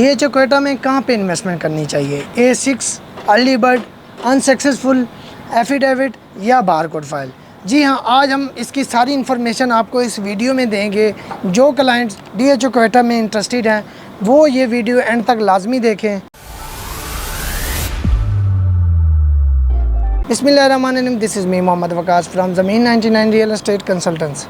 DHA Quetta में कहाँ पे इन्वेस्टमेंट करनी चाहिए? A6, early bird, unsuccessful, affidavit या बारकोड फाइल? जी हाँ, आज हम इसकी सारी इन्फॉर्मेशन आपको इस वीडियो में देंगे। जो क्लाइंट्स DHA क्वेटा में इंटरेस्टेड हैं वो ये वीडियो एंड तक लाजमी देखें। बिस्मिल्लाहिर्रहमानिर्रहीम, this is me Mohammad Waqas from Zameen 99 real estate consultants.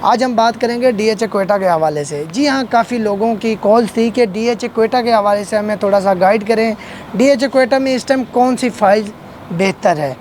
आज हम बात करेंगे DHA क्वेटा के हवाले से। जी हाँ, काफ़ी लोगों की कॉल थी कि DHA क्वेटा के हवाले से हमें थोड़ा सा गाइड करें। DHA क्वेटा में इस टाइम कौन सी फाइल बेहतर है?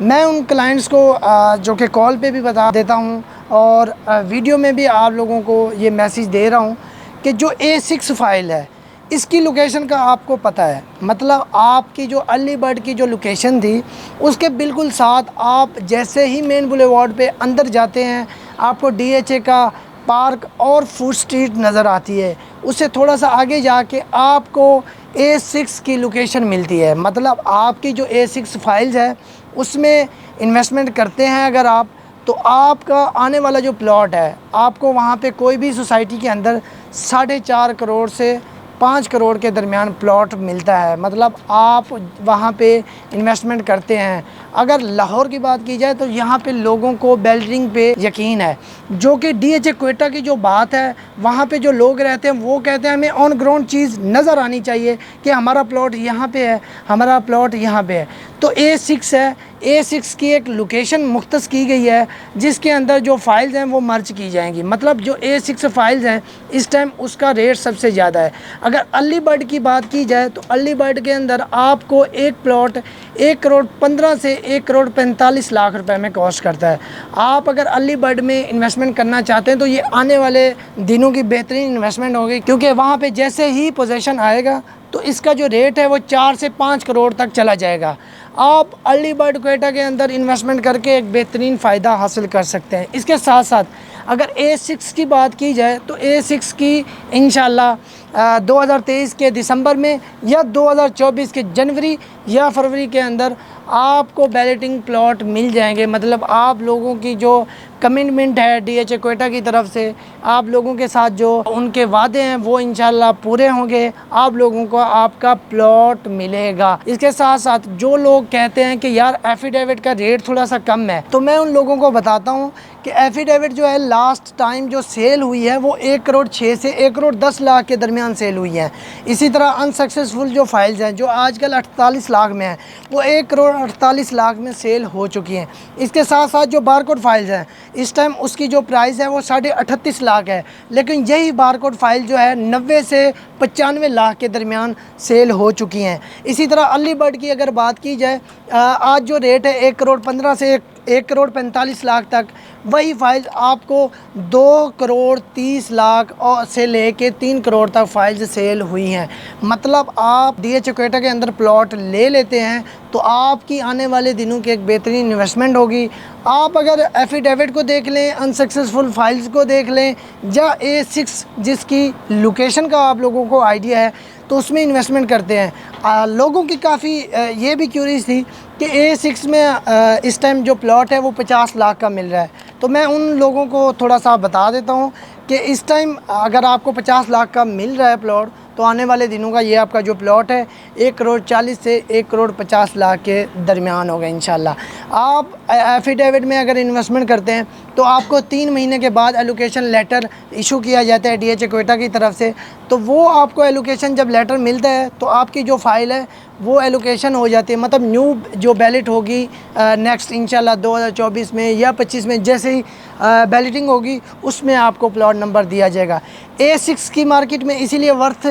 मैं उन क्लाइंट्स को जो कि कॉल पे भी बता देता हूँ और वीडियो में भी आप लोगों को ये मैसेज दे रहा हूँ कि जो A6 फाइल है इसकी लोकेशन का आपको पता है। मतलब आपकी जो अर्ली बर्ड की जो लोकेशन थी उसके बिल्कुल साथ आप जैसे ही मेन बुलेवार्ड पे अंदर जाते हैं आपको DHA का पार्क और फूड स्ट्रीट नज़र आती है। उससे थोड़ा सा आगे जाके आपको A6 की लोकेशन मिलती है। मतलब आपकी जो A6 फाइल्स है उसमें इन्वेस्टमेंट करते हैं अगर आप, तो आपका आने वाला जो प्लॉट है आपको वहाँ पे कोई भी सोसाइटी के अंदर 4.5 करोड़ से 5 करोड़ के दरमियान प्लॉट मिलता है। मतलब आप वहाँ पे इन्वेस्टमेंट करते हैं। अगर लाहौर की बात की जाए तो यहाँ पे लोगों को बिल्डिंग पे यकीन है, जो कि DHA क्वेटा की जो बात है वहाँ पे जो लोग रहते हैं वो कहते हैं हमें ऑन ग्राउंड चीज़ नज़र आनी चाहिए कि हमारा प्लॉट यहाँ पे है, हमारा प्लॉट यहाँ पे है। तो A6 है, A6 की एक लोकेशन मुख्तस की गई है जिसके अंदर जो फाइल्स हैं वो मर्ज की जाएंगी। मतलब जो A6 फाइल्स हैं इस टाइम उसका रेट सबसे ज़्यादा है। अगर अर्ली बर्ड की बात की जाए तो अर्ली बर्ड के अंदर आपको एक प्लॉट 1 करोड़ 15 से 1 करोड़ 45 लाख रुपए में कॉस्ट करता है। आप अगर अर्ली बर्ड में इन्वेस्टमेंट करना चाहते हैं तो ये आने वाले दिनों की बेहतरीन इन्वेस्टमेंट होगी, क्योंकि वहाँ पे जैसे ही पोजीशन आएगा तो इसका जो रेट है वो 4 से 5 करोड़ तक चला जाएगा। आप अर्ली बर्ड क्वेटा के अंदर इन्वेस्टमेंट करके एक बेहतरीन फ़ायदा हासिल कर सकते हैं। इसके साथ साथ अगर A6 की बात की जाए तो A6 की इंशाल्लाह 2023 के दिसंबर में या 2024 के जनवरी या फरवरी के अंदर आपको बैलेटिंग प्लॉट मिल जाएंगे। मतलब आप लोगों की जो कमिटमेंट है DHA क्वेटा की तरफ से, आप लोगों के साथ जो उनके वादे हैं वो इंशाल्लाह पूरे होंगे। आप लोगों को आपका प्लॉट मिलेगा। इसके साथ साथ जो लोग कहते हैं कि यार एफिडेविट का रेट थोड़ा सा कम है, तो मैं उन लोगों को बताता हूँ कि एफिडेविट जो है लास्ट टाइम जो सेल हुई है वो 1 करोड़ 6 से 1 करोड़ 10 लाख के दरमियान सेल हुई है। इसी तरह अनसक्सेसफुल जो फाइल्स हैं जो आजकल 48 लाख में हैं वो 1 करोड़ 48 लाख में सेल हो चुकी हैं। इसके साथ साथ जो बारकोड फाइल्स हैं इस टाइम उसकी जो प्राइस है वो 38.5 लाख है, लेकिन यही बारकोड फाइल जो है 90 से 95 लाख के दरमियान सेल हो चुकी हैं। इसी तरह अर्ली बर्ड की अगर बात की जाए आज जो रेट है 1 करोड़ 15 से 1 करोड़ 45 लाख तक, वही फाइल्स आपको 2 करोड़ 30 लाख और से लेके 3 करोड़ तक फाइल्स सेल हुई हैं। मतलब आप DHA क्वेटा के अंदर प्लॉट ले लेते हैं तो आपकी आने वाले दिनों की एक बेहतरीन इन्वेस्टमेंट होगी। आप अगर एफिडेविट को देख लें, अनसक्सेसफुल फाइल्स को देख लें या A6 जिसकी लोकेशन का आप लोगों को आइडिया है तो उसमें इन्वेस्टमेंट करते हैं। लोगों की काफ़ी ये भी क्यूरीज थी कि A6 में इस टाइम जो प्लॉट है वो 50 लाख का मिल रहा है। तो मैं उन लोगों को थोड़ा सा बता देता हूँ कि इस टाइम अगर आपको 50 लाख का मिल रहा है प्लॉट तो आने वाले दिनों का ये आपका जो प्लॉट है 1 करोड़ 40 से 1 करोड़ 50 लाख के दरमियान होगा इंशाल्लाह। आप एफिडेविट में अगर इन्वेस्टमेंट करते हैं तो आपको 3 महीने के बाद एलोकेशन लेटर इशू किया जाता है DHA क्वेटा की तरफ से। तो वो आपको एलोकेशन जब लेटर मिलता है तो आपकी जो फ़ाइल है वो एलोकेशन हो जाती है। मतलब न्यू जो बैलेट होगी नेक्स्ट इंशाल्लाह 2024 में या 25 में जैसे ही बैलेटिंग होगी उसमें आपको प्लॉट नंबर दिया जाएगा। A6 की मार्केट में इसीलिए वर्थ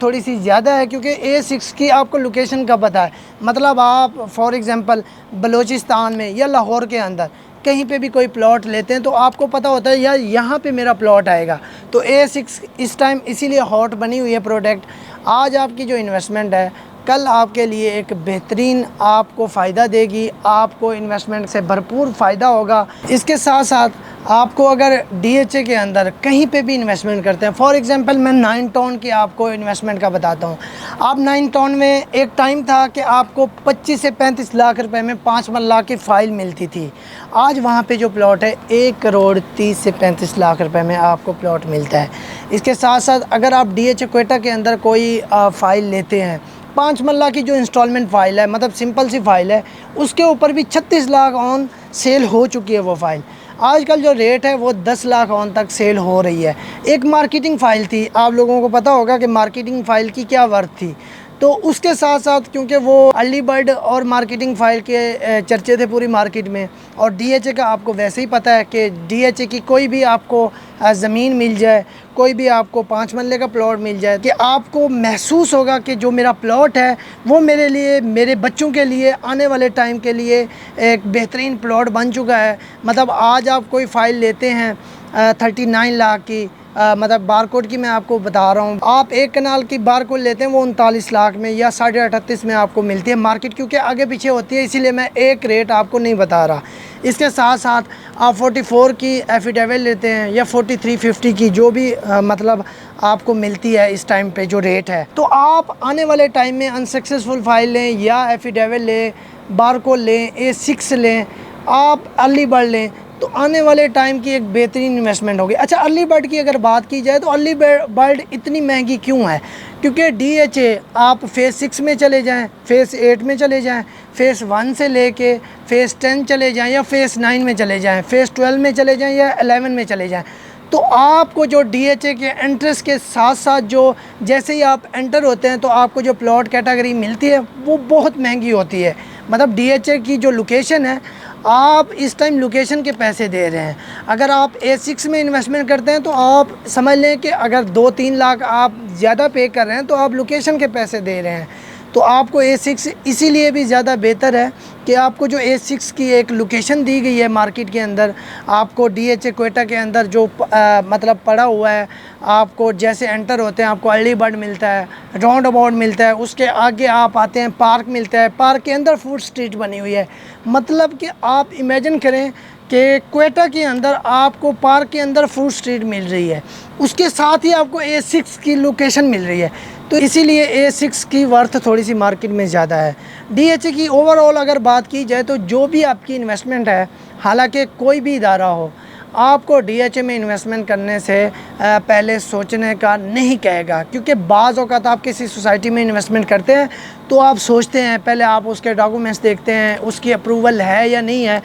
थोड़ी सी ज़्यादा है क्योंकि A6 की आपको लोकेशन का पता है। मतलब आप फॉर एग्ज़ाम्पल बलूचिस्तान में या लाहौर के अंदर कहीं पे भी कोई प्लॉट लेते हैं तो आपको पता होता है यार यहाँ पे मेरा प्लॉट आएगा। तो A6 इस टाइम इसीलिए हॉट बनी हुई है प्रोडक्ट। आज आपकी जो इन्वेस्टमेंट है कल आपके लिए एक बेहतरीन आपको फ़ायदा देगी, आपको इन्वेस्टमेंट से भरपूर फ़ायदा होगा। इसके साथ साथ आपको अगर डीएचए के अंदर कहीं पे भी इन्वेस्टमेंट करते हैं, फॉर एग्जांपल मैं 9 टाउन की आपको इन्वेस्टमेंट का बताता हूँ। आप 9 टाउन में एक टाइम था कि आपको 25 से 35 लाख रुपए में 5 मरला की फ़ाइल मिलती थी। आज वहाँ पे जो प्लॉट है 1 करोड़ 30 से 35 लाख रुपए में आपको प्लॉट मिलता है। इसके साथ साथ अगर आप डीएचए क्वेटा के अंदर कोई फ़ाइल लेते हैं, 5 मरला की जो इंस्टॉलमेंट फ़ाइल है, मतलब सिंपल सी फ़ाइल है, उसके ऊपर भी 36 लाख ऑन सेल हो चुकी है वो फ़ाइल। आजकल जो रेट है वो 10 लाख ऑन तक सेल हो रही है। एक मार्केटिंग फ़ाइल थी, आप लोगों को पता होगा कि मार्केटिंग फ़ाइल की क्या वर्थ थी। तो उसके साथ साथ क्योंकि वो अर्ली बर्ड और मार्केटिंग फ़ाइल के चर्चे थे पूरी मार्केट में, और डीएचए का आपको वैसे ही पता है कि डीएचए की कोई भी आपको ज़मीन मिल जाए, कोई भी आपको 5 मरले का प्लॉट मिल जाए, कि आपको महसूस होगा कि जो मेरा प्लॉट है वो मेरे लिए, मेरे बच्चों के लिए, आने वाले टाइम के लिए एक बेहतरीन प्लॉट बन चुका है। मतलब आज आप कोई फ़ाइल लेते हैं 39 लाख की, मतलब बारकोड की मैं आपको बता रहा हूँ, आप 1 कनाल की बारकोड लेते हैं वो 39 लाख में या 38.5 में आपको मिलती है। मार्केट क्योंकि आगे पीछे होती है, इसीलिए मैं एक रेट आपको नहीं बता रहा। इसके साथ साथ आप 44 की एफिडेविट लेते हैं या 4350 की, जो भी मतलब आपको मिलती है इस टाइम पे जो रेट है, तो आप आने वाले टाइम में अनसक्सेसफुल फाइल लें या एफिडेविट लें, बारकोड लें, A6 लें, आप अर्ली बर्ड लें, तो आने वाले टाइम की एक बेहतरीन इन्वेस्टमेंट होगी। अच्छा, अर्ली बर्ड की अगर बात की जाए तो अर्ली बर्ड इतनी महंगी क्यों है? क्योंकि डीएचए आप फेज़ 6 में चले जाएं, फेज़ 8 में चले जाएं, फेज़ 1 से लेके फेज़ 10 चले जाएं या फेज़ 9 में चले जाएं, फेज़ 12 में चले जाएं या 11 में चले जाएं, तो आपको जो डीएचए के एंट्रेंस के साथ साथ जो जैसे ही आप एंटर होते हैं तो आपको जो प्लॉट कैटेगरी मिलती है वो बहुत महंगी होती है। मतलब डीएचए की जो लोकेशन है, आप इस टाइम लोकेशन के पैसे दे रहे हैं। अगर आप A6 में इन्वेस्टमेंट करते हैं तो आप समझ लें कि अगर 2-3 लाख आप ज़्यादा पे कर रहे हैं तो आप लोकेशन के पैसे दे रहे हैं। तो आपको A6 इसीलिए भी ज़्यादा बेहतर है कि आपको जो A6 की एक लोकेशन दी गई है मार्केट के अंदर, आपको डीएचए क्वेटा के अंदर जो मतलब पड़ा हुआ है, आपको जैसे एंटर होते हैं आपको अर्ली बर्ड मिलता है, राउंड अबाउट मिलता है, उसके आगे आप आते हैं पार्क मिलता है, पार्क के अंदर फूड स्ट्रीट बनी हुई है। मतलब कि आप इमेजिन करें कि क्वेटा के अंदर आपको पार्क के अंदर फूड स्ट्रीट मिल रही है, उसके साथ ही आपको A6 की लोकेशन मिल रही है। तो इसीलिए A6 की वर्थ थोड़ी सी मार्केट में ज़्यादा है। डीएचए की ओवरऑल अगर बात की जाए तो जो भी आपकी इन्वेस्टमेंट है, हालांकि कोई भी इदारा हो, आपको डीएचए में इन्वेस्टमेंट करने से पहले सोचने का नहीं कहेगा, क्योंकि बाज़ औक़ात आप किसी सोसाइटी में इन्वेस्टमेंट करते हैं तो आप सोचते हैं, पहले आप उसके डॉक्यूमेंट्स देखते हैं, उसकी अप्रूवल है या नहीं है।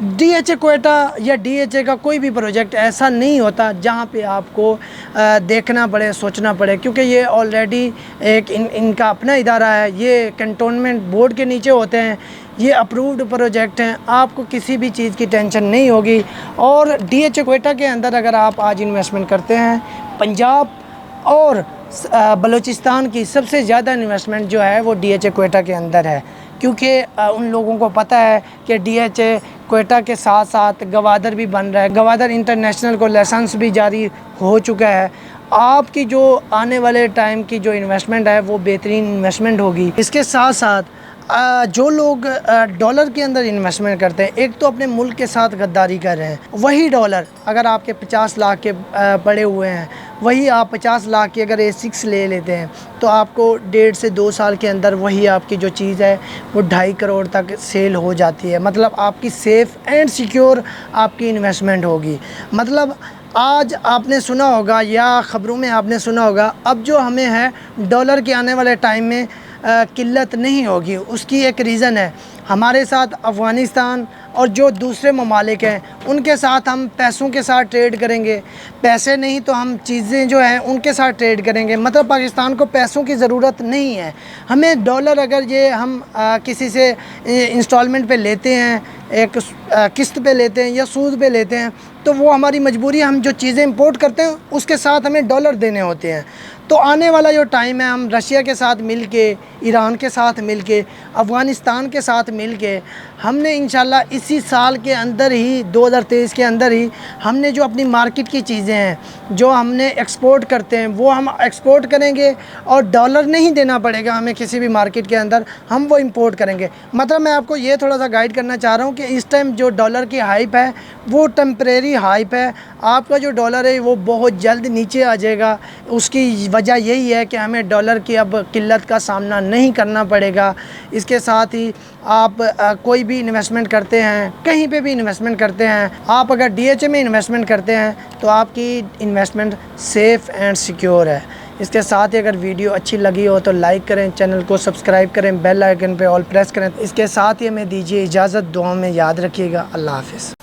डीएचए क्वेटा या डीएचए का कोई भी प्रोजेक्ट ऐसा नहीं होता जहां पे आपको देखना पड़े, सोचना पड़े, क्योंकि ये ऑलरेडी एक इनका अपना इदारा है, ये कैंटोनमेंट बोर्ड के नीचे होते हैं, ये अप्रूव्ड प्रोजेक्ट हैं, आपको किसी भी चीज़ की टेंशन नहीं होगी। और डीएचए क्वेटा के अंदर अगर आप आज इन्वेस्टमेंट करते हैं, पंजाब और बलूचिस्तान की सबसे ज़्यादा इन्वेस्टमेंट जो है वो डीएचए क्वेटा के अंदर है, क्योंकि उन लोगों को पता है कि डीएचए क्वेटा के साथ साथ गवादर भी बन रहा है, गवादर इंटरनेशनल को लाइसेंस भी जारी हो चुका है। आपकी जो आने वाले टाइम की जो इन्वेस्टमेंट है वो बेहतरीन इन्वेस्टमेंट होगी। इसके साथ साथ जो लोग डॉलर के अंदर इन्वेस्टमेंट करते हैं, एक तो अपने मुल्क के साथ गद्दारी कर रहे हैं। वही डॉलर अगर आपके 50 लाख के पड़े हुए हैं, वही आप 50 लाख की अगर A6 ले लेते हैं तो आपको 1.5 से 2 साल के अंदर वही आपकी जो चीज़ है वो 2.5 करोड़ तक सेल हो जाती है। मतलब आपकी सेफ़ एंड सिक्योर आपकी इन्वेस्टमेंट होगी। मतलब आज आपने सुना होगा या ख़बरों में आपने सुना होगा, अब जो हमें है डॉलर के आने वाले टाइम में किल्लत नहीं होगी। उसकी एक रीज़न है, हमारे साथ अफ़गानिस्तान और जो दूसरे ममालिक हैं उनके साथ हम पैसों के साथ ट्रेड करेंगे, पैसे नहीं तो हम चीज़ें जो हैं उनके साथ ट्रेड करेंगे। मतलब पाकिस्तान को पैसों की ज़रूरत नहीं है, हमें डॉलर अगर ये हम किसी से इंस्टॉलमेंट पे लेते हैं, एक किस्त पे लेते हैं या सूद पे लेते हैं, तो वो हमारी मजबूरी है, हम जो चीज़ें इंपोर्ट करते हैं उसके साथ हमें डॉलर देने होते हैं। तो आने वाला जो टाइम है हम रशिया के साथ मिल के, ईरान के साथ मिल के, अफ़गानिस्तान के साथ मिल के हमने इंशाल्लाह इसी साल के अंदर ही 2023 के अंदर ही हमने जो अपनी मार्केट की चीज़ें हैं जो हमने एक्सपोर्ट करते हैं वो हम एक्सपोर्ट करेंगे और डॉलर नहीं देना पड़ेगा हमें किसी भी मार्केट के अंदर, हम वो इंपोर्ट करेंगे। मतलब मैं आपको ये थोड़ा सा गाइड करना चाह रहा हूँ कि इस टाइम जो डॉलर की हाइप है वो टेम्परेरी हाइप है। आपका जो डॉलर है वो बहुत जल्द नीचे आ जाएगा। उसकी वजह यही है कि हमें डॉलर की अब किल्लत का सामना नहीं करना पड़ेगा। इसके साथ ही आप कोई भी इन्वेस्टमेंट करते हैं, कहीं पे भी इन्वेस्टमेंट करते हैं, आप अगर DHA में इन्वेस्टमेंट करते हैं तो आपकी इन्वेस्टमेंट सेफ़ एंड सिक्योर है। इसके साथ ही अगर वीडियो अच्छी लगी हो तो लाइक करें, चैनल को सब्सक्राइब करें, बेल आइकन पे ऑल प्रेस करें। इसके साथ ही हमें दीजिए इजाज़त, दुआ में याद रखिएगा। अल्लाह हाफ़िज़।